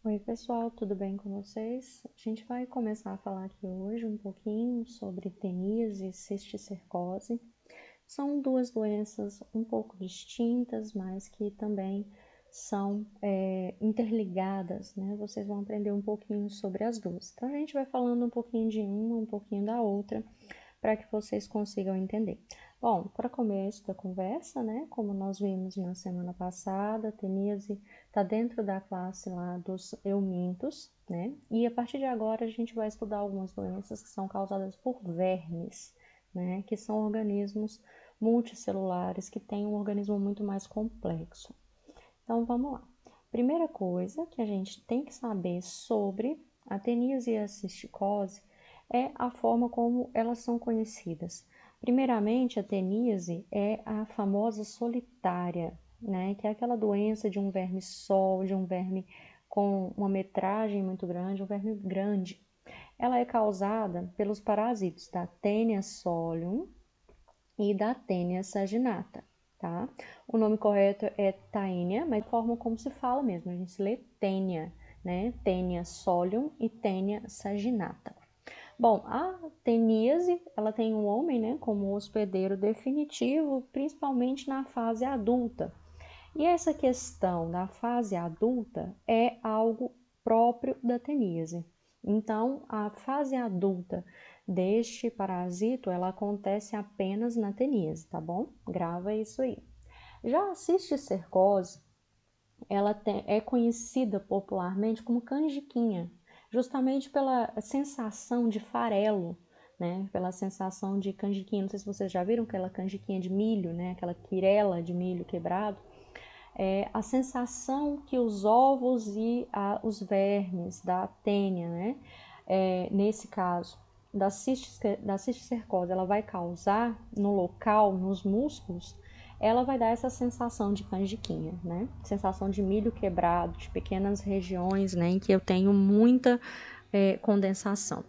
Oi, pessoal, tudo bem com vocês? A gente vai começar a falar aqui hoje um pouquinho sobre teníase e cisticercose. São duas doenças um pouco distintas, mas que também são interligadas, né? Vocês vão aprender um pouquinho sobre as duas. Então, a gente vai falando um pouquinho de uma, um pouquinho da outra, para que vocês consigam entender. Bom, para começo da conversa, né, como nós vimos na semana passada, a teníase está dentro da classe lá dos eumintos, né, e a partir de agora a gente vai estudar algumas doenças que são causadas por vermes, né, que são organismos multicelulares que têm um organismo muito mais complexo. Então, vamos lá. Primeira coisa que a gente tem que saber sobre a teníase e a cisticose é a forma como elas são conhecidas. Primeiramente, a teníase é a famosa solitária, né? Que é aquela doença de um verme só, de um verme com uma metragem muito grande, um verme grande. Ela é causada pelos parasitos da Taenia solium e da Taenia saginata, tá? O nome correto é Taenia, mas a forma como se fala mesmo, a gente lê Taenia, né? Taenia solium e Taenia saginata. Bom, a teníase, ela tem um homem, né, como hospedeiro definitivo, principalmente na fase adulta. E essa questão da fase adulta é algo próprio da teníase. Então, a fase adulta deste parasito, ela acontece apenas na teníase, tá bom? Grava isso aí. Já a cisticercose, é conhecida popularmente como canjiquinha, justamente pela sensação de farelo, né? Pela sensação de canjiquinha. Não sei se vocês já viram aquela canjiquinha de milho, né? Aquela quirela de milho quebrado. A sensação que os ovos e os vermes da tênia, né? Nesse caso, da cisticercose, ela vai causar no local, nos músculos, ela vai dar essa sensação de canjiquinha, né? Sensação de milho quebrado, de pequenas regiões, né? Em que eu tenho muita condensação.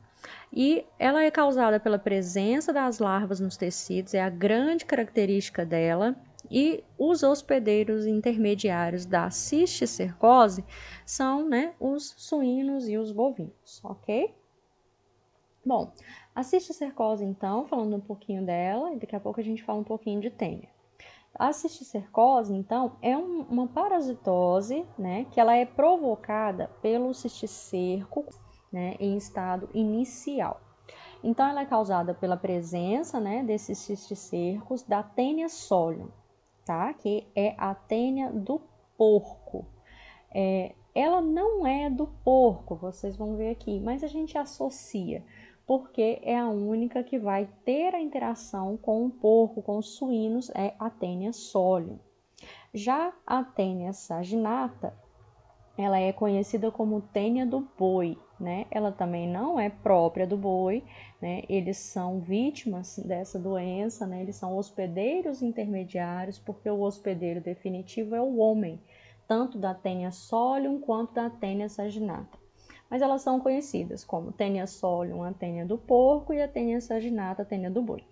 E ela é causada pela presença das larvas nos tecidos, é a grande característica dela. E os hospedeiros intermediários da cisticercose são, né, os suínos e os bovinos, ok? Bom, a cisticercose, então, falando um pouquinho dela, e daqui a pouco a gente fala um pouquinho de tênia. A cisticercose, então, é uma parasitose, né, que ela é provocada pelo cisticerco, né, em estado inicial. Então, ela é causada pela presença, né, desses cisticercos da Taenia solium, tá? Que é a tênia do porco. Ela não é do porco, vocês vão ver aqui, mas a gente associa, porque é a única que vai ter a interação com o porco, com os suínos, é a Taenia solium. Já a Taenia saginata, ela é conhecida como tênia do boi, né? Ela também não é própria do boi, né? Eles são vítimas dessa doença, né? Eles são hospedeiros intermediários, porque o hospedeiro definitivo é o homem, tanto da tênia solium quanto da tênia saginata. Mas elas são conhecidas como tênia solium, a tênia do porco, e a tênia saginata, a tênia do boi.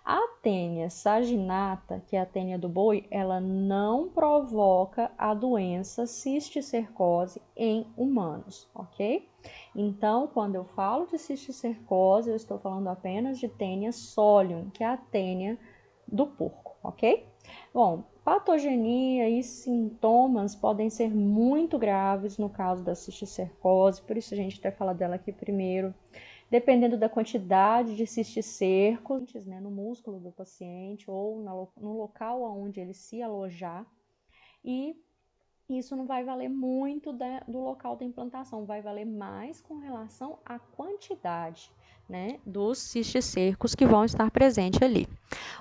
A tênia saginata, que é a tênia do boi, ela não provoca a doença cisticercose em humanos, ok? Então, quando eu falo de cisticercose, eu estou falando apenas de tênia solium, que é a tênia do porco, ok? Bom, patogenia e sintomas podem ser muito graves no caso da cisticercose, por isso a gente até fala dela aqui primeiro. Dependendo da quantidade de cisticercos, né, no músculo do paciente ou no local onde ele se alojar. E isso não vai valer muito do local da implantação, vai valer mais com relação à quantidade, né, dos cisticercos que vão estar presentes ali.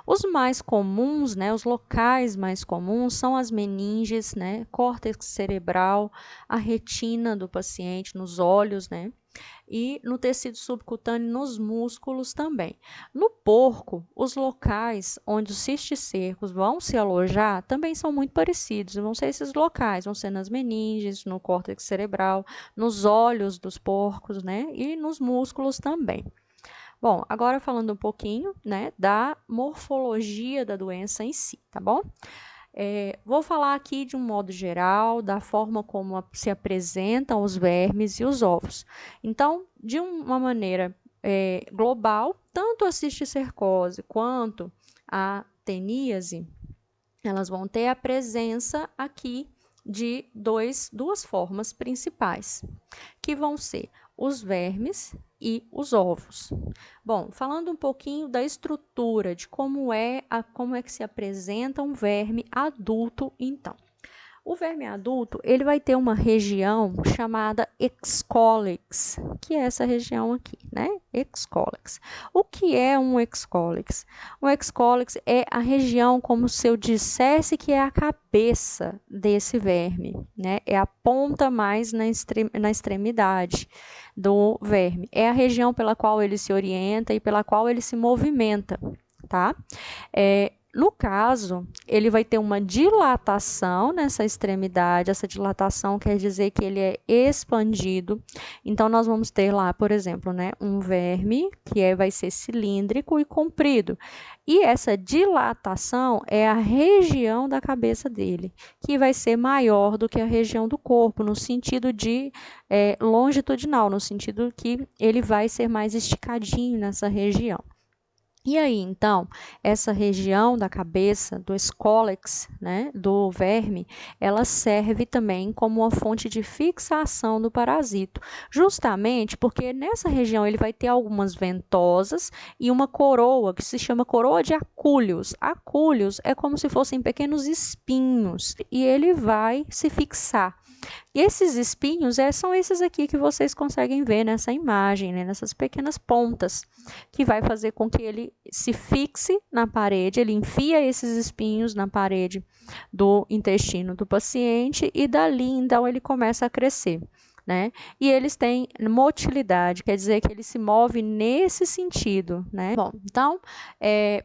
Os mais comuns, né, os locais mais comuns são as meninges, né, córtex cerebral, a retina do paciente, nos olhos, né, e no tecido subcutâneo, nos músculos também. No porco, os locais onde os cisticercos vão se alojar também são muito parecidos. Vão ser esses locais, vão ser nas meninges, no córtex cerebral, nos olhos dos porcos, né, e nos músculos também. Bom, agora falando um pouquinho, né, da morfologia da doença em si, tá bom? Vou falar aqui de um modo geral da forma como se apresentam os vermes e os ovos. Então, de uma maneira global, tanto a cisticercose quanto a teníase, elas vão ter a presença aqui de duas formas principais, que vão ser os vermes e os ovos. Bom, falando um pouquinho da estrutura, de como é que se apresenta um verme adulto, então. O verme adulto, ele vai ter uma região chamada excólex, que é essa região aqui, né? Excólex. O que é um excólex? Um excólex é a região como se eu dissesse que é a cabeça desse verme, né? É a ponta mais na extremidade do verme. É a região pela qual ele se orienta e pela qual ele se movimenta, tá? No caso, ele vai ter uma dilatação nessa extremidade. Essa dilatação quer dizer que ele é expandido. Então, nós vamos ter lá, por exemplo, né, um verme que vai ser cilíndrico e comprido. E essa dilatação é a região da cabeça dele, que vai ser maior do que a região do corpo, no sentido de longitudinal, no sentido que ele vai ser mais esticadinho nessa região. E aí, então, essa região da cabeça, do escólex, né, do verme, ela serve também como uma fonte de fixação do parasito, justamente porque nessa região ele vai ter algumas ventosas e uma coroa, que se chama coroa de acúlios. Acúlios é como se fossem pequenos espinhos, e ele vai se fixar. E esses espinhos são esses aqui que vocês conseguem ver nessa imagem, né? Nessas pequenas pontas, que vai fazer com que ele se fixe na parede, ele enfia esses espinhos na parede do intestino do paciente e dali, então, ele começa a crescer. Né? E eles têm motilidade, quer dizer que ele se move nesse sentido, né? Bom, então,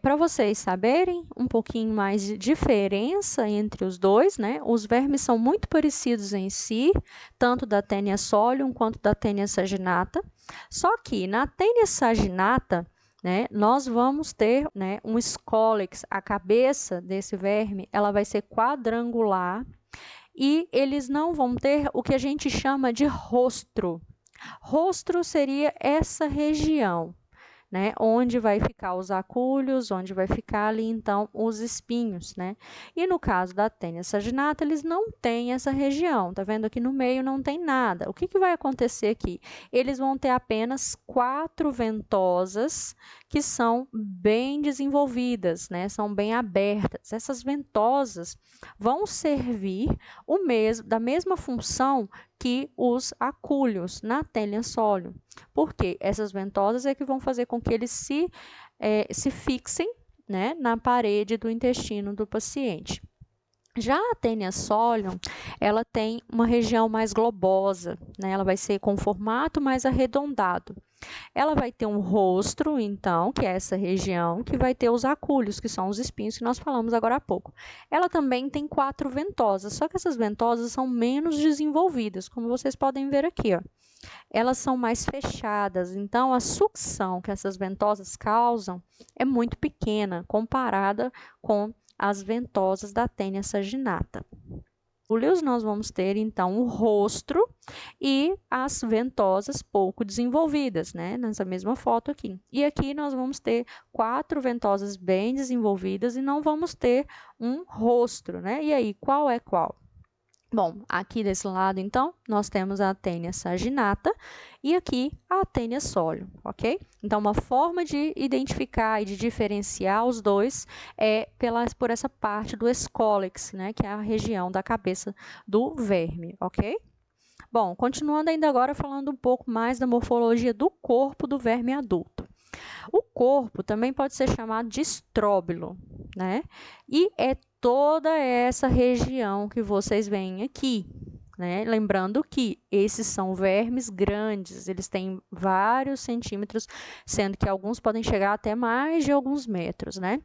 para vocês saberem um pouquinho mais de diferença entre os dois, né? Os vermes são muito parecidos em si, tanto da Taenia solium quanto da Taenia saginata, só que na Taenia saginata, né, nós vamos ter, né, um escólex, a cabeça desse verme, ela vai ser quadrangular, e eles não vão ter o que a gente chama de rostro. Rostro seria essa região, né, onde vai ficar os acúlios, onde vai ficar ali, então, os espinhos, né? E no caso da Taenia saginata, eles não têm essa região, tá vendo? Aqui no meio não tem nada. O que vai acontecer aqui? Eles vão ter apenas 4 ventosas que são bem desenvolvidas, né? São bem abertas. Essas ventosas vão servir da mesma função que os acúlios na Taenia solium. Por quê? Essas ventosas é que vão fazer com que eles se fixem, né, na parede do intestino do paciente. Já a Taenia solium, ela tem uma região mais globosa, né? Ela vai ser com formato mais arredondado. Ela vai ter um rostro, então, que é essa região, que vai ter os acúlios, que são os espinhos que nós falamos agora há pouco. Ela também tem 4 ventosas, só que essas ventosas são menos desenvolvidas, como vocês podem ver aqui, ó. Elas são mais fechadas, então a sucção que essas ventosas causam é muito pequena, comparada com as ventosas da Taenia saginata. Nós vamos ter, então, o rostro e as ventosas pouco desenvolvidas, né? Nessa mesma foto aqui. E aqui nós vamos ter 4 ventosas bem desenvolvidas e não vamos ter um rostro, né? E aí, qual é qual? Bom, aqui desse lado, então, nós temos a Taenia saginata e aqui a Taenia solium, ok? Então, uma forma de identificar e de diferenciar os dois é por essa parte do escólex, né? Que é a região da cabeça do verme, ok? Bom, continuando ainda agora falando um pouco mais da morfologia do corpo do verme adulto. O corpo também pode ser chamado de estróbilo, né? E é toda essa região que vocês veem aqui, né? Lembrando que esses são vermes grandes, eles têm vários centímetros, sendo que alguns podem chegar até mais de alguns metros, né?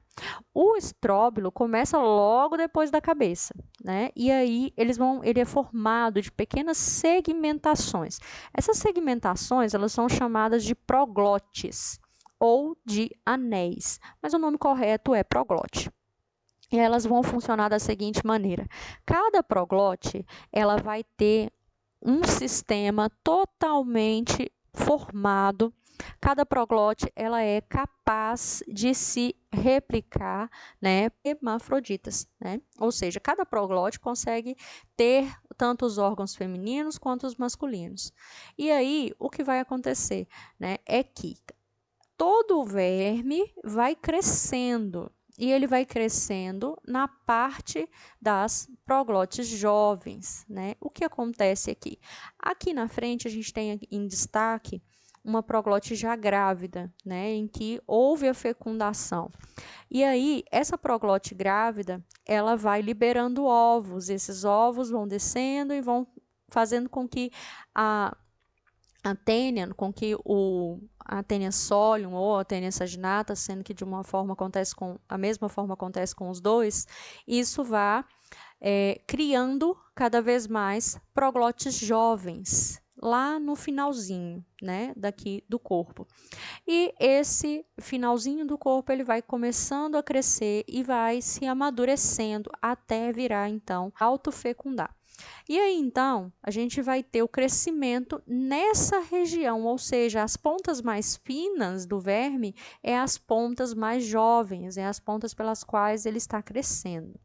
O estróbilo começa logo depois da cabeça, né? E aí ele é formado de pequenas segmentações. Essas segmentações, elas são chamadas de proglotes ou de anéis, mas o nome correto é proglote. E elas vão funcionar da seguinte maneira: cada proglote ela vai ter um sistema totalmente formado. Cada proglote ela é capaz de se replicar, né, hermafroditas, né? Ou seja, cada proglote consegue ter tanto os órgãos femininos quanto os masculinos. E aí, o que vai acontecer, né, é que todo o verme vai crescendo. E ele vai crescendo na parte das proglotes jovens, né? O que acontece aqui? Aqui na frente a gente tem em destaque uma proglote já grávida, né? Em que houve a fecundação. E aí, essa proglote grávida, ela vai liberando ovos. Esses ovos vão descendo e vão fazendo com que a tênia, com que a tênia solium ou a tênia saginata, sendo que de uma forma acontece com a mesma forma acontece com os dois, isso vai criando cada vez mais proglotes jovens lá no finalzinho, né, daqui do corpo. E esse finalzinho do corpo ele vai começando a crescer e vai se amadurecendo até virar então autofecundar. E aí, então, a gente vai ter o crescimento nessa região, ou seja, as pontas mais finas do verme é as pontas mais jovens, é as pontas pelas quais ele está crescendo.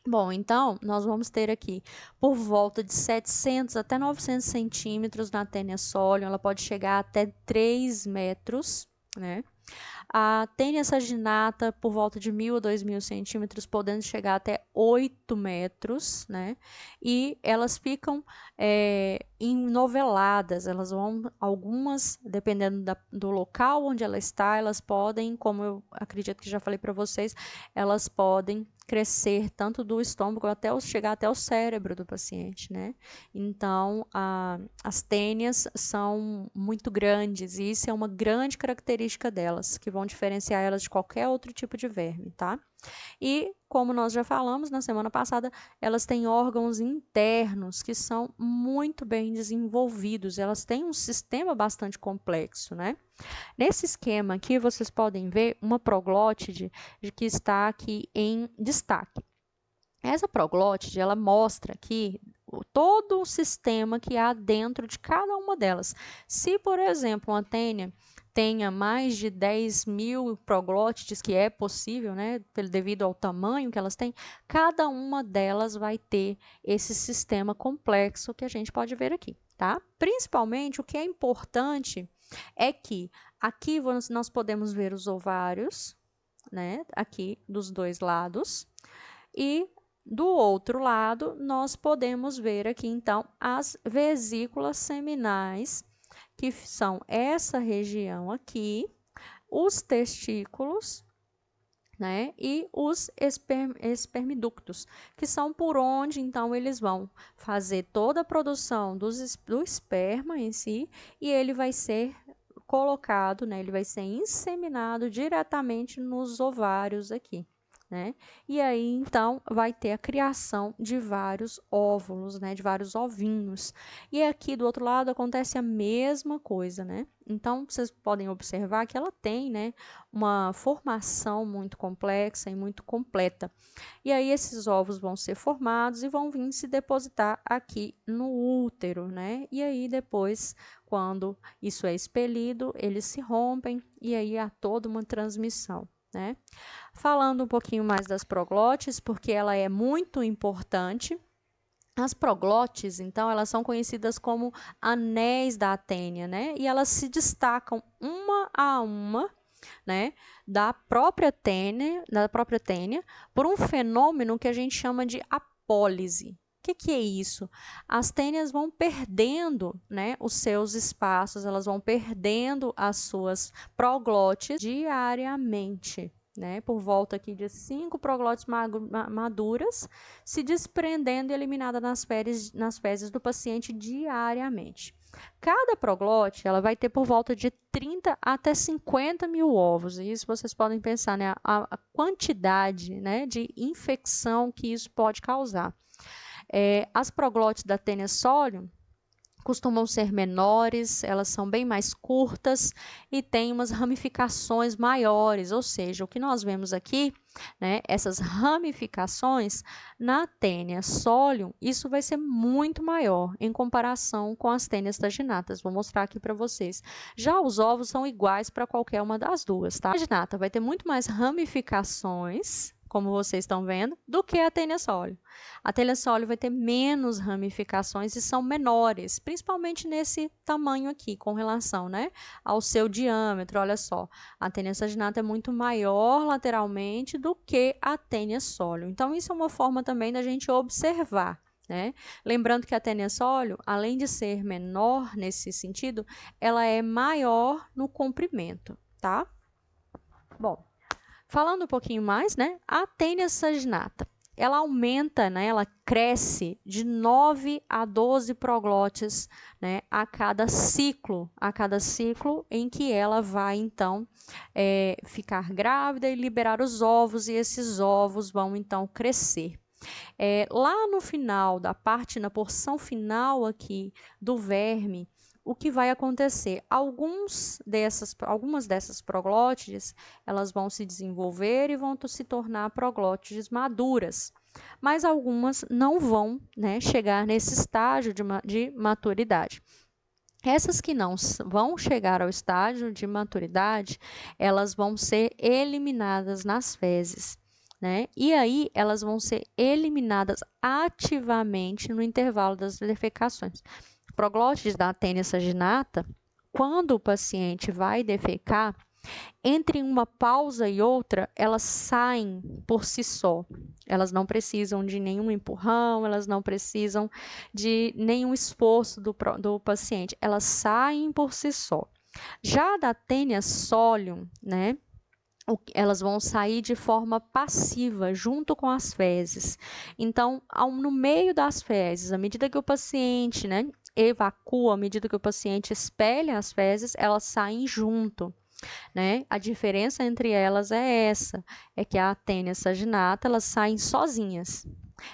Bom, então, nós vamos ter aqui por volta de 700 até 900 centímetros na tênia solium, ela pode chegar até 3 metros, né? A tênia saginata por volta de 1.000 a 2.000 centímetros, podendo chegar até 8 metros, né? E elas ficam enoveladas, elas vão, algumas, dependendo do local onde ela está, elas podem, como eu acredito que já falei para vocês, elas podem crescer tanto do estômago até chegar até o cérebro do paciente, né? Então, as tênias são muito grandes e isso é uma grande característica delas, que vão diferenciar elas de qualquer outro tipo de verme, tá? E, como nós já falamos na semana passada, elas têm órgãos internos que são muito bem desenvolvidos, elas têm um sistema bastante complexo, né? Nesse esquema aqui, vocês podem ver uma proglótide que está aqui em destaque. Essa proglótide, ela mostra aqui todo o sistema que há dentro de cada uma delas. Se, por exemplo, uma tênia tenha mais de 10.000 proglótides, que é possível, né, devido ao tamanho que elas têm, cada uma delas vai ter esse sistema complexo que a gente pode ver aqui, tá? Principalmente, o que é importante é que aqui nós podemos ver os ovários, né, aqui dos dois lados, e do outro lado, nós podemos ver aqui, então, as vesículas seminais, que são essa região aqui, os testículos, né, e os espermiductos, que são por onde, então, eles vão fazer toda a produção do esperma em si, e ele vai ser colocado, né, ele vai ser inseminado diretamente nos ovários aqui. Né? E aí, então, vai ter a criação de vários óvulos, né? De vários ovinhos. E aqui do outro lado acontece a mesma coisa, né? Então, vocês podem observar que ela tem, né, uma formação muito complexa e muito completa. E aí, esses ovos vão ser formados e vão vir se depositar aqui no útero, né? E aí, depois, quando isso é expelido, eles se rompem e aí há toda uma transmissão. Né? Falando um pouquinho mais das proglotes, porque ela é muito importante. As proglotes, então, elas são conhecidas como anéis da tênia, né? E elas se destacam uma a uma, né, da própria tênia, por um fenômeno que a gente chama de apólise. O que é isso? As tênias vão perdendo, né, os seus espaços, elas vão perdendo as suas proglotes diariamente, né, por volta aqui de 5 proglotes maduras, se desprendendo e eliminada nas fezes do paciente diariamente. Cada proglote ela vai ter por volta de 30 até 50 mil ovos. E isso vocês podem pensar, né, a quantidade, né, de infecção que isso pode causar. As proglotes da tênia solium, costumam ser menores, elas são bem mais curtas e têm umas ramificações maiores, ou seja, o que nós vemos aqui, né, essas ramificações na Taenia solium, isso vai ser muito maior em comparação com as Taenias saginatas. Vou mostrar aqui para vocês. Já os ovos são iguais para qualquer uma das duas, tá? A saginata vai ter muito mais ramificações, como vocês estão vendo, do que a Taenia solium. A Taenia solium vai ter menos ramificações e são menores, principalmente nesse tamanho aqui, com relação, né, ao seu diâmetro. Olha só, a Taenia saginata é muito maior lateralmente do que a Taenia solium. Então, isso é uma forma também da gente observar, né? Lembrando que a Taenia solium, além de ser menor nesse sentido, ela é maior no comprimento, tá? Bom, falando um pouquinho mais, né? A Taenia saginata, ela aumenta, né? Ela cresce de 9 a 12 proglótides, né? A cada ciclo em que ela vai, então, ficar grávida e liberar os ovos, e esses ovos vão, então, crescer. Lá no final da parte, na porção final aqui do verme, o que vai acontecer? Algumas dessas proglótides, elas vão se desenvolver e vão se tornar proglótides maduras, mas algumas não vão, né, chegar nesse estágio de maturidade. Essas que não vão chegar ao estágio de maturidade, elas vão ser eliminadas nas fezes, né? E aí elas vão ser eliminadas ativamente no intervalo das defecações. Proglótides da Taenia saginata, quando o paciente vai defecar, entre uma pausa e outra, elas saem por si só. Elas não precisam de nenhum empurrão, elas não precisam de nenhum esforço do paciente. Elas saem por si só. Já da Taenia solium, né? Elas vão sair de forma passiva, junto com as fezes. Então, no meio das fezes, à medida que o paciente, né, evacua, à medida que o paciente espelha as fezes, elas saem junto, né? A diferença entre elas é essa, é que a Taenia saginata, elas saem sozinhas.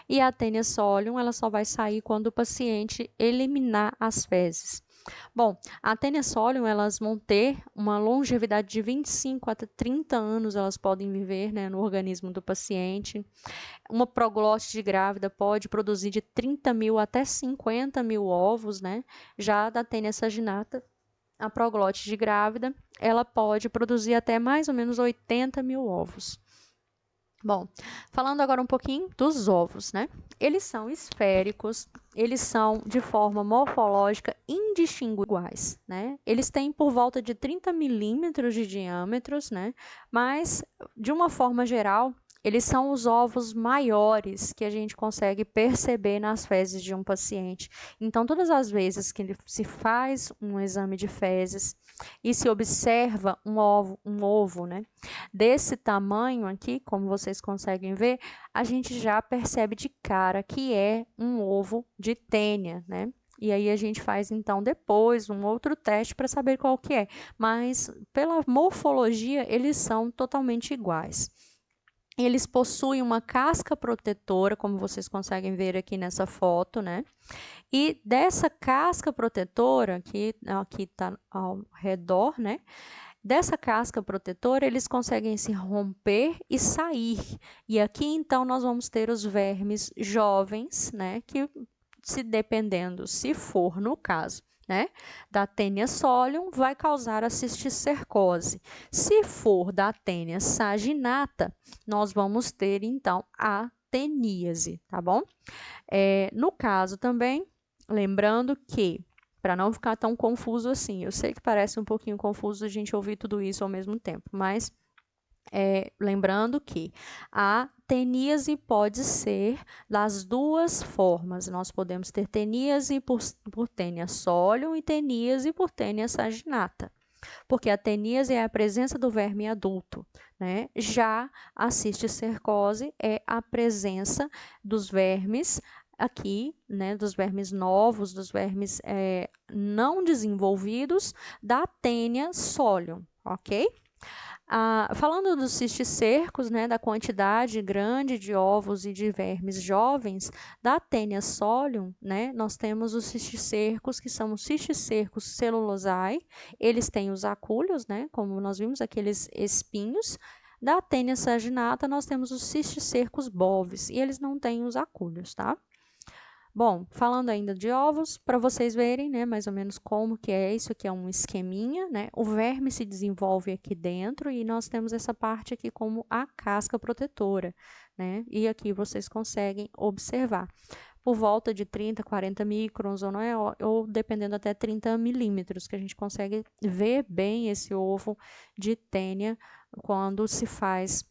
E a Taenia solium, ela só vai sair quando o paciente eliminar as fezes. Bom, a Taenia solium, elas vão ter uma longevidade de 25 até 30 anos, elas podem viver, né, no organismo do paciente. Uma proglótide grávida pode produzir de 30 mil até 50 mil ovos, né? Já da Taenia saginata, a proglótide grávida, ela pode produzir até mais ou menos 80 mil ovos. Bom, falando agora um pouquinho dos ovos, né? Eles são esféricos, eles são de forma morfológica indistinguíveis, né? Eles têm por volta de 30 milímetros de diâmetros, né? Mas, de uma forma geral, eles são os ovos maiores que a gente consegue perceber nas fezes de um paciente. Então, todas as vezes que se faz um exame de fezes e se observa um ovo, né, desse tamanho aqui, como vocês conseguem ver, a gente já percebe de cara que é um ovo de Taenia, né? E aí a gente faz, então, depois um outro teste para saber qual que é. Mas, pela morfologia, eles são totalmente iguais. Eles possuem uma casca protetora, como vocês conseguem ver aqui nessa foto, né? E dessa casca protetora, que aqui está ao redor, né? Dessa casca protetora, eles conseguem se romper e sair. E aqui, então, nós vamos ter os vermes jovens, né? Que, se dependendo, se for no caso, né, da Taenia solium, vai causar a cisticercose. Se for da Taenia saginata, nós vamos ter, então, a teníase, tá bom? No caso também, lembrando que, para não ficar tão confuso assim, eu sei que parece um pouquinho confuso a gente ouvir tudo isso ao mesmo tempo, mas lembrando que a teníase pode ser das duas formas. Nós podemos ter teníase por Taenia solium e teníase por Taenia saginata, porque a teníase é a presença do verme adulto, né? Já a cisticercose é a presença dos vermes aqui, né, dos vermes novos, dos vermes não desenvolvidos da Taenia solium, ok? Falando dos cisticercos, né, da quantidade grande de ovos e de vermes jovens, da Taenia solium, né, nós temos os cisticercos, que são os cisticercos celulosae, eles têm os acúleos, né, como nós vimos, aqueles espinhos. Da Taenia saginata, nós temos os cisticercos bovis, e eles não têm os acúleos, tá? Bom, falando ainda de ovos, para vocês verem, né, mais ou menos como que é isso, aqui é um esqueminha, né? O verme se desenvolve aqui dentro e nós temos essa parte aqui como a casca protetora, né? E aqui vocês conseguem observar. Por volta de 30, 40 microns, ou dependendo até 30 milímetros, que a gente consegue ver bem esse ovo de Taenia quando se faz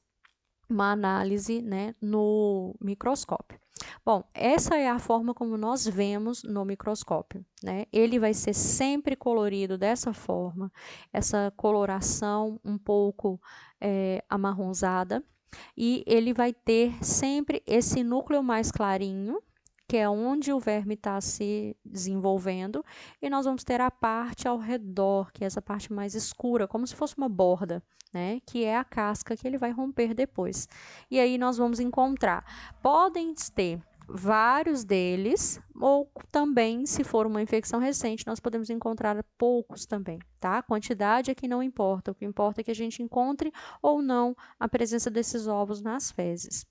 uma análise, né, no microscópio. Bom, essa é a forma como nós vemos no microscópio, né? Ele vai ser sempre colorido dessa forma, essa coloração um pouco amarronzada, e ele vai ter sempre esse núcleo mais clarinho, que é onde o verme está se desenvolvendo, e nós vamos ter a parte ao redor, que é essa parte mais escura, como se fosse uma borda, né? Que é a casca que ele vai romper depois. E aí nós vamos encontrar, podem ter vários deles, ou também, se for uma infecção recente, nós podemos encontrar poucos também, tá? A quantidade é que não importa, o que importa é que a gente encontre ou não a presença desses ovos nas fezes.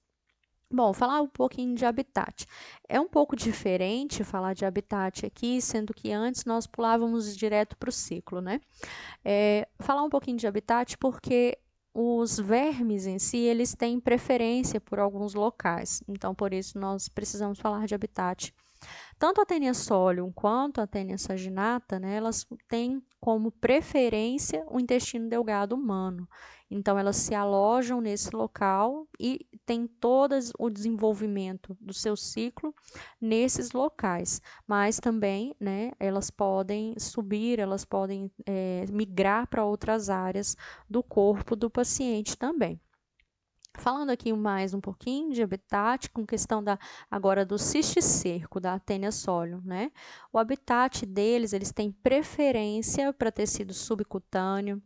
Bom, falar um pouquinho de habitat. É um pouco diferente falar de habitat aqui, sendo que antes nós pulávamos direto para o ciclo, né? Falar um pouquinho de habitat porque os vermes em si, eles têm preferência por alguns locais. Então, por isso, nós precisamos falar de habitat. Tanto a Taenia solium quanto a Taenia saginata, né, elas têm como preferência o intestino delgado humano. Então, elas se alojam nesse local e têm todo o desenvolvimento do seu ciclo nesses locais. Mas também, né, elas podem subir, elas podem migrar para outras áreas do corpo do paciente também. Falando aqui mais um pouquinho de habitat, com questão agora do cisticerco, da Taenia solium, né? O habitat deles, eles têm preferência para tecido subcutâneo,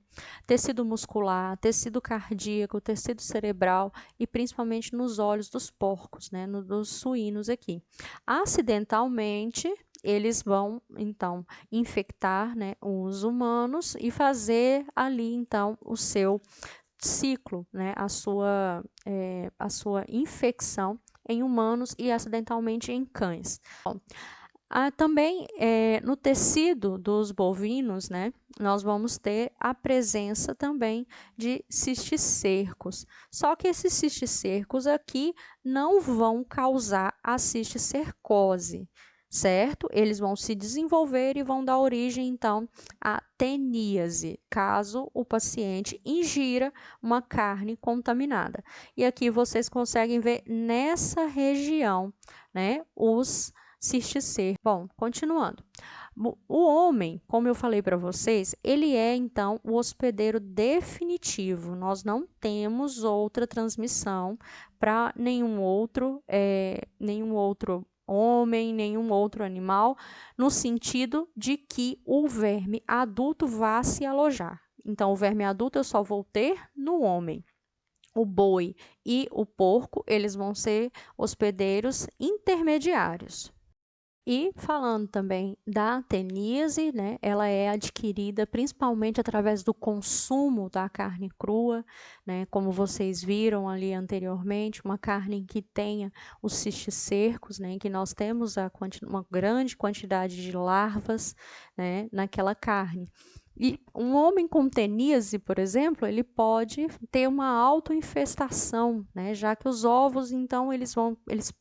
tecido muscular, tecido cardíaco, tecido cerebral e principalmente nos olhos dos porcos, né? Dos suínos aqui. Acidentalmente, eles vão, então, infectar, né, os humanos e fazer ali, então, o seu ciclo, né, a sua infecção em humanos e acidentalmente em cães. Bom, também no tecido dos bovinos, né, nós vamos ter a presença também de cisticercos. Só que esses cisticercos aqui não vão causar a cisticercose, certo? Eles vão se desenvolver e vão dar origem, então, à teníase, caso o paciente ingira uma carne contaminada. E aqui vocês conseguem ver nessa região, né, os cisticercos. Bom, continuando. O homem, como eu falei para vocês, ele é, então, o hospedeiro definitivo. Nós não temos outra transmissão para nenhum outro homem, nenhum outro animal, no sentido de que o verme adulto vá se alojar. Então, o verme adulto eu só vou ter no homem. O boi e o porco, eles vão ser hospedeiros intermediários. E falando também da teníase, né, ela é adquirida principalmente através do consumo da carne crua, né, como vocês viram ali anteriormente, uma carne que tenha os cisticercos, né, em que nós temos uma grande quantidade de larvas, né, naquela carne. E um homem com teníase, por exemplo, ele pode ter uma autoinfestação, né? Já que os ovos, então, eles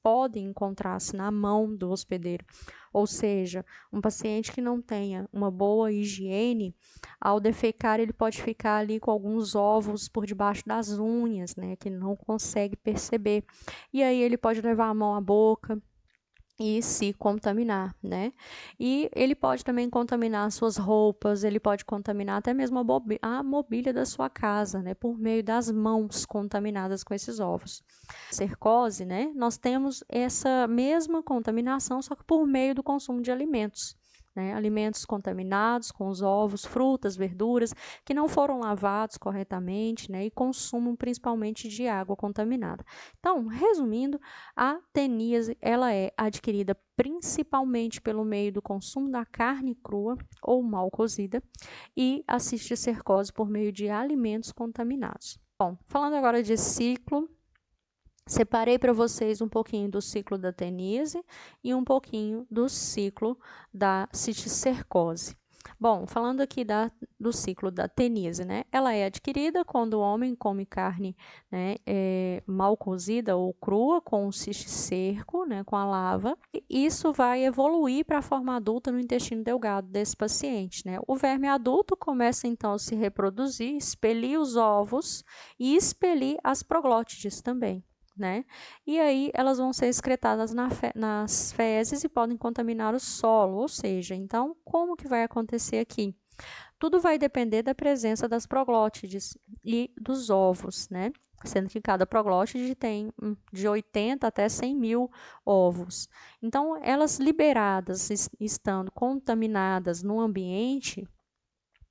podem encontrar-se na mão do hospedeiro. Ou seja, um paciente que não tenha uma boa higiene, ao defecar, ele pode ficar ali com alguns ovos por debaixo das unhas, né? Que não consegue perceber. E aí ele pode levar a mão à boca e se contaminar, né? E ele pode também contaminar suas roupas, ele pode contaminar até mesmo a mobília da sua casa, né? Por meio das mãos contaminadas com esses ovos. Cercose, né? Nós temos essa mesma contaminação, só que por meio do consumo de alimentos, né? Alimentos contaminados com os ovos, frutas, verduras que não foram lavados corretamente, né? E consumo principalmente de água contaminada. Então, resumindo, a teníase ela é adquirida principalmente pelo meio do consumo da carne crua ou mal cozida e a cisticercose por meio de alimentos contaminados. Bom, falando agora de ciclo, separei para vocês um pouquinho do ciclo da teníase e um pouquinho do ciclo da cisticercose. Bom, falando aqui do ciclo da teníase, né? Ela é adquirida quando o homem come carne, né, mal cozida ou crua com o cisticerco, né, com a lava. E isso vai evoluir para a forma adulta no intestino delgado desse paciente, né? O verme adulto começa então a se reproduzir, expelir os ovos e expelir as proglótides também, né? E aí elas vão ser excretadas nas fezes e podem contaminar o solo, ou seja, então como que vai acontecer aqui? Tudo vai depender da presença das proglótides e dos ovos, né? Sendo que cada proglótide tem de 80 até 100 mil ovos. Então, elas liberadas, estando contaminadas no ambiente,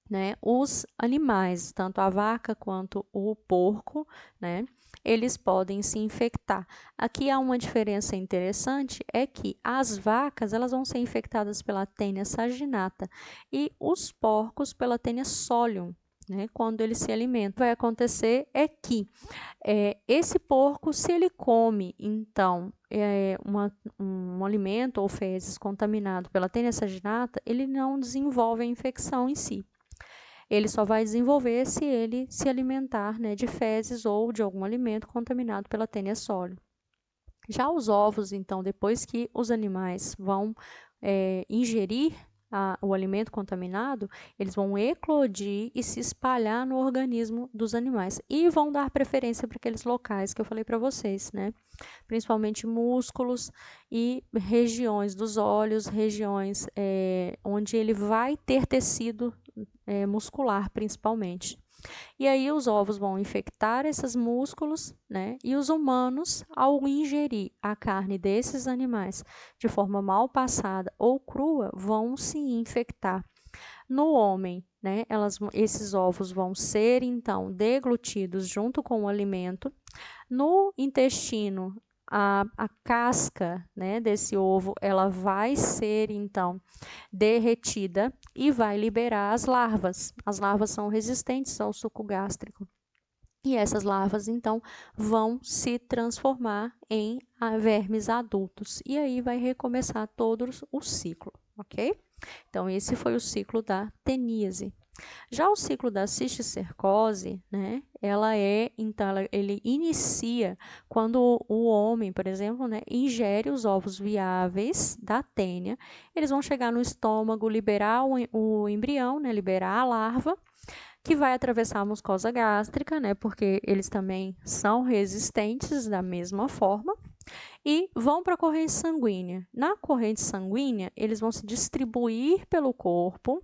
né, os animais, tanto a vaca quanto o porco, né, eles podem se infectar. Aqui há uma diferença interessante, é que as vacas elas vão ser infectadas pela Taenia saginata e os porcos pela Taenia solium, né, quando eles se alimentam. O que vai acontecer é que esse porco, se ele come, então, um alimento ou fezes contaminado pela Taenia saginata, ele não desenvolve a infecção em si. Ele só vai desenvolver se ele se alimentar, né, de fezes ou de algum alimento contaminado pela Taenia solium. Já os ovos, então, depois que os animais vão ingerir o alimento contaminado, eles vão eclodir e se espalhar no organismo dos animais e vão dar preferência para aqueles locais que eu falei para vocês, né? Principalmente músculos e regiões dos olhos, regiões onde ele vai ter tecido muscular, principalmente. E aí os ovos vão infectar esses músculos, né? E os humanos, ao ingerir a carne desses animais de forma mal passada ou crua, vão se infectar. No homem, né? Esses ovos vão ser então deglutidos junto com o alimento. No intestino, a casca, né, desse ovo, ela vai ser então derretida e vai liberar as larvas. As larvas são resistentes ao suco gástrico. E essas larvas, então, vão se transformar em vermes adultos. E aí vai recomeçar todo o ciclo, ok? Então, esse foi o ciclo da teníase. Já o ciclo da cisticercose, né, ele inicia quando o homem, por exemplo, né, ingere os ovos viáveis da tênia, eles vão chegar no estômago, liberar o embrião, né, liberar a larva, que vai atravessar a mucosa gástrica, né, porque eles também são resistentes da mesma forma, e vão para a corrente sanguínea. Na corrente sanguínea, eles vão se distribuir pelo corpo,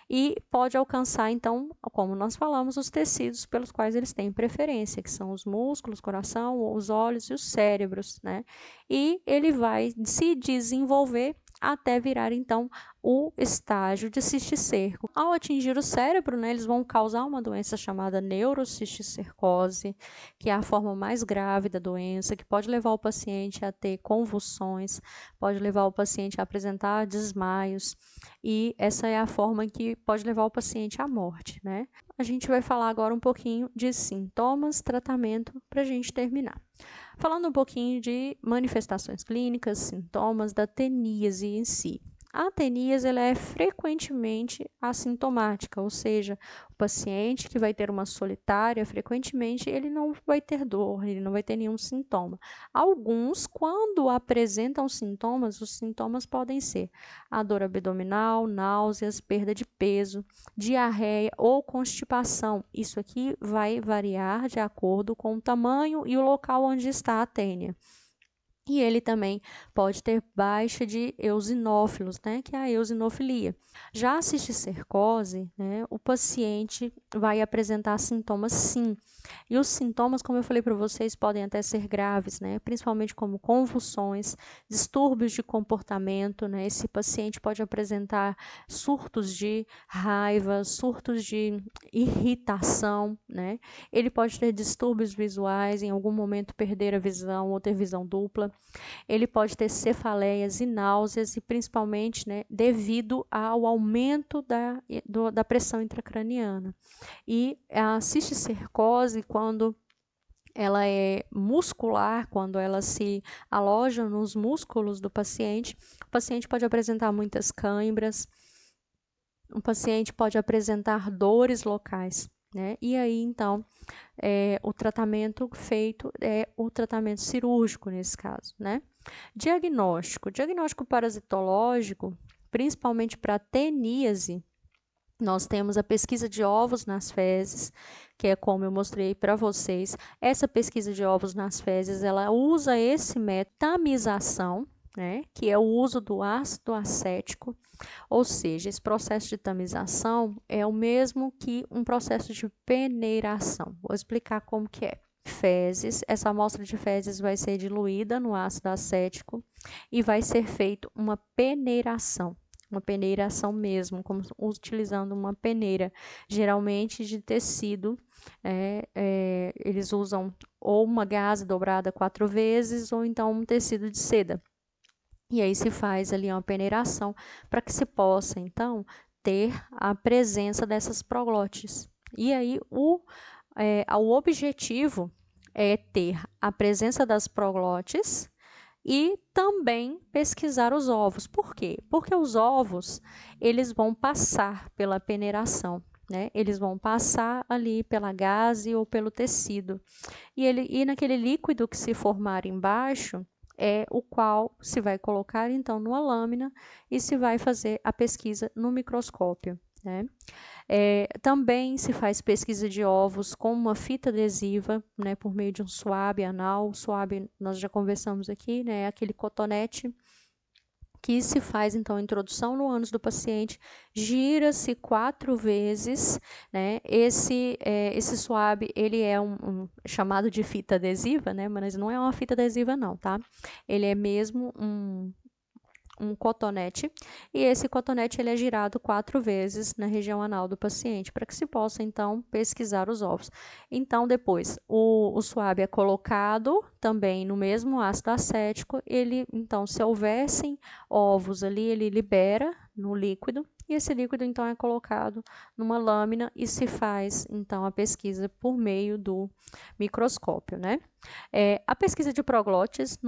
e pode alcançar, então, como nós falamos, os tecidos pelos quais eles têm preferência, que são os músculos, coração, os olhos e os cérebros, né? E ele vai se desenvolver até virar, então, o estágio de cisticerco. Ao atingir o cérebro, né, eles vão causar uma doença chamada neurocisticercose, que é a forma mais grave da doença, que pode levar o paciente a ter convulsões, pode levar o paciente a apresentar desmaios, e essa é a forma que pode levar o paciente à morte, né? A gente vai falar agora um pouquinho de sintomas, tratamento, para a gente terminar. Falando um pouquinho de manifestações clínicas, sintomas da teníase em si. A teníase ela é frequentemente assintomática, ou seja, o paciente que vai ter uma solitária, frequentemente ele não vai ter dor, ele não vai ter nenhum sintoma. Alguns, quando apresentam sintomas, os sintomas podem ser a dor abdominal, náuseas, perda de peso, diarreia ou constipação. Isso aqui vai variar de acordo com o tamanho e o local onde está a tênia. E ele também pode ter baixa de eosinófilos, né, que é a eosinofilia. Já a cisticercose, né, o paciente vai apresentar sintomas sim. E os sintomas, como eu falei para vocês, podem até ser graves, né, principalmente como convulsões, distúrbios de comportamento, né, esse paciente pode apresentar surtos de raiva, surtos de irritação, né, ele pode ter distúrbios visuais, em algum momento perder a visão ou ter visão dupla. Ele pode ter cefaleias e náuseas, e principalmente, né, devido ao aumento da pressão intracraniana. E a cisticercose, quando ela é muscular, quando ela se aloja nos músculos do paciente, o paciente pode apresentar muitas câimbras, o paciente pode apresentar dores locais, né? E aí, então, o tratamento feito é o tratamento cirúrgico nesse caso, né? Diagnóstico parasitológico, principalmente para teníase, nós temos a pesquisa de ovos nas fezes, que é como eu mostrei para vocês. Essa pesquisa de ovos nas fezes, ela usa esse método de tamização, né, que é o uso do ácido acético, ou seja, esse processo de tamização é o mesmo que um processo de peneiração. Vou explicar como que é. Fezes, essa amostra de fezes vai ser diluída no ácido acético e vai ser feita uma peneiração mesmo, como utilizando uma peneira, geralmente de tecido. Eles usam ou uma gaze dobrada 4 vezes ou então um tecido de seda. E aí se faz ali uma peneiração para que se possa, então, ter a presença dessas proglotes. E aí o objetivo é ter a presença das proglotes e também pesquisar os ovos. Por quê? Porque os ovos, eles vão passar pela peneiração, né? Eles vão passar ali pela gaze ou pelo tecido. E naquele líquido que se formar embaixo, é o qual se vai colocar então numa lâmina e se vai fazer a pesquisa no microscópio, né? Também se faz pesquisa de ovos com uma fita adesiva, né, por meio de um suave anal. O suave nós já conversamos aqui, né, aquele cotonete que se faz então a introdução no ânus do paciente, gira-se 4 vezes, né? Esse suave, ele é chamado de fita adesiva, né? Mas não é uma fita adesiva não, tá? Ele é mesmo um cotonete, e esse cotonete ele é girado 4 vezes na região anal do paciente, para que se possa, então, pesquisar os ovos. Então, depois, o suave é colocado também no mesmo ácido acético, então, se houvessem ovos ali, ele libera no líquido, e esse líquido, então, é colocado numa lâmina e se faz, então, a pesquisa por meio do microscópio, né? A pesquisa de proglotes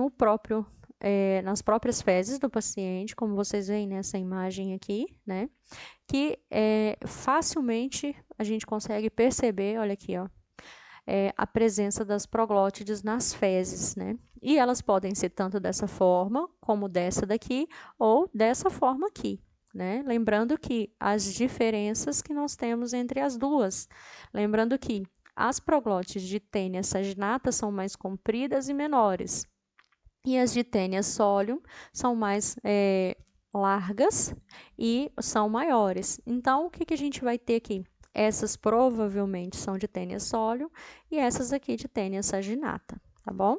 nas próprias fezes do paciente, como vocês veem nessa imagem aqui, né? Que facilmente a gente consegue perceber, olha aqui, ó, a presença das proglótides nas fezes, né? E elas podem ser tanto dessa forma, como dessa daqui, ou dessa forma aqui, né? Lembrando que as diferenças que nós temos entre as duas. Lembrando que as proglótides de Taenia saginata são mais compridas e menores, e as de Taenia solium são mais largas e são maiores. Então, o que a gente vai ter aqui? Essas provavelmente são de Taenia solium e essas aqui de Taenia saginata, tá bom?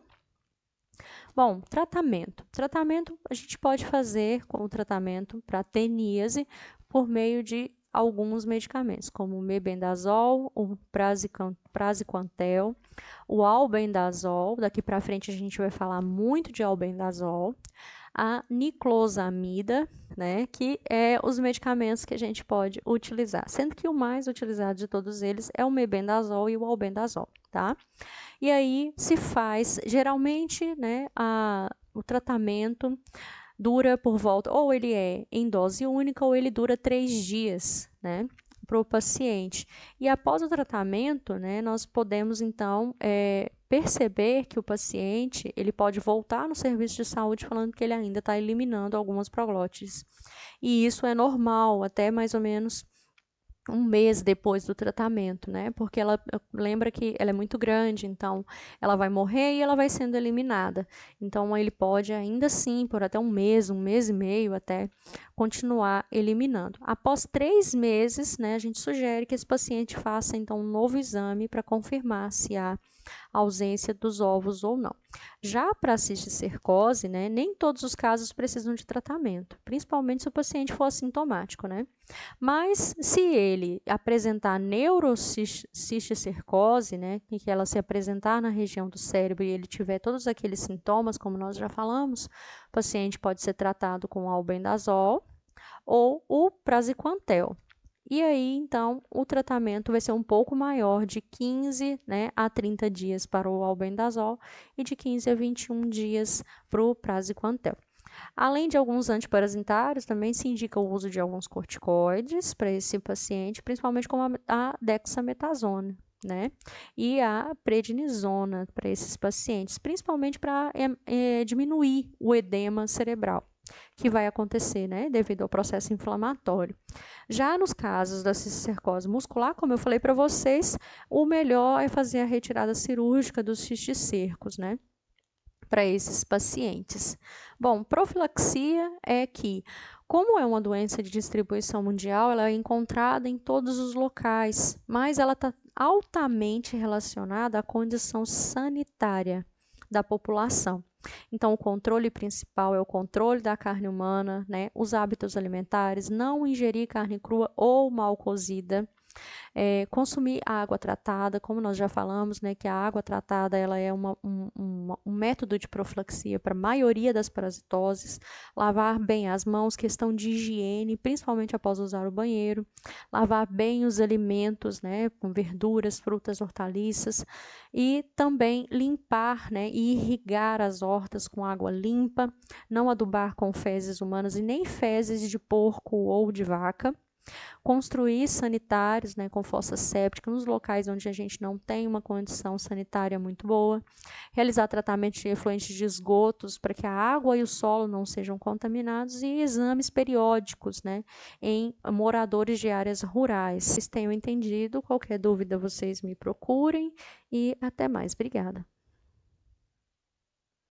Bom, tratamento. Tratamento a gente pode fazer com o tratamento para teníase por meio de alguns medicamentos, como o mebendazol, o praziquantel, o albendazol. Daqui para frente a gente vai falar muito de albendazol, a niclosamida, né, que é os medicamentos que a gente pode utilizar, sendo que o mais utilizado de todos eles é o mebendazol e o albendazol, tá? E aí se faz, geralmente, né, o tratamento dura por volta, ou ele é em dose única, ou ele dura 3 dias, né, para o paciente. E após o tratamento, né, nós podemos, então, perceber que o paciente, ele pode voltar no serviço de saúde falando que ele ainda está eliminando algumas proglótides. E isso é normal, até mais ou menos um mês depois do tratamento, né? Porque ela lembra que ela é muito grande, então ela vai morrer e ela vai sendo eliminada. Então ele pode ainda assim, por até um mês e meio até, continuar eliminando. Após 3 meses, né, a gente sugere que esse paciente faça então um novo exame para confirmar se há ausência dos ovos ou não. Já para a cisticercose, né, nem todos os casos precisam de tratamento, principalmente se o paciente for assintomático, né? Mas se ele apresentar neurocisticercose, né, que ela se apresentar na região do cérebro e ele tiver todos aqueles sintomas, como nós já falamos, o paciente pode ser tratado com albendazol ou o praziquantel. E aí, então, o tratamento vai ser um pouco maior, de 15, né, a 30 dias para o albendazol e de 15 a 21 dias para o praziquantel. Além de alguns antiparasitários, também se indica o uso de alguns corticoides para esse paciente, principalmente como a dexametasona, né? E a prednisona para esses pacientes, principalmente para diminuir o edema cerebral que vai acontecer, né, devido ao processo inflamatório. Já nos casos da cisticercose muscular, como eu falei para vocês, o melhor é fazer a retirada cirúrgica dos cisticercos, né, para esses pacientes. Bom, profilaxia é que, como é uma doença de distribuição mundial, ela é encontrada em todos os locais, mas ela está altamente relacionada à condição sanitária da população. Então, o controle principal é o controle da carne humana, né? Os hábitos alimentares, não ingerir carne crua ou mal cozida. Consumir água tratada, como nós já falamos, né, que a água tratada ela é um método de profilaxia para a maioria das parasitoses. Lavar bem as mãos, questão de higiene, principalmente após usar o banheiro. Lavar bem os alimentos, né, com verduras, frutas, hortaliças. E também limpar, né, e irrigar as hortas com água limpa. Não adubar com fezes humanas e nem fezes de porco ou de vaca. Construir sanitários, né, com fossa séptica nos locais onde a gente não tem uma condição sanitária muito boa, realizar tratamento de efluentes de esgotos para que a água e o solo não sejam contaminados e exames periódicos, né, em moradores de áreas rurais. Vocês tenham entendido, qualquer dúvida vocês me procurem e até mais. Obrigada.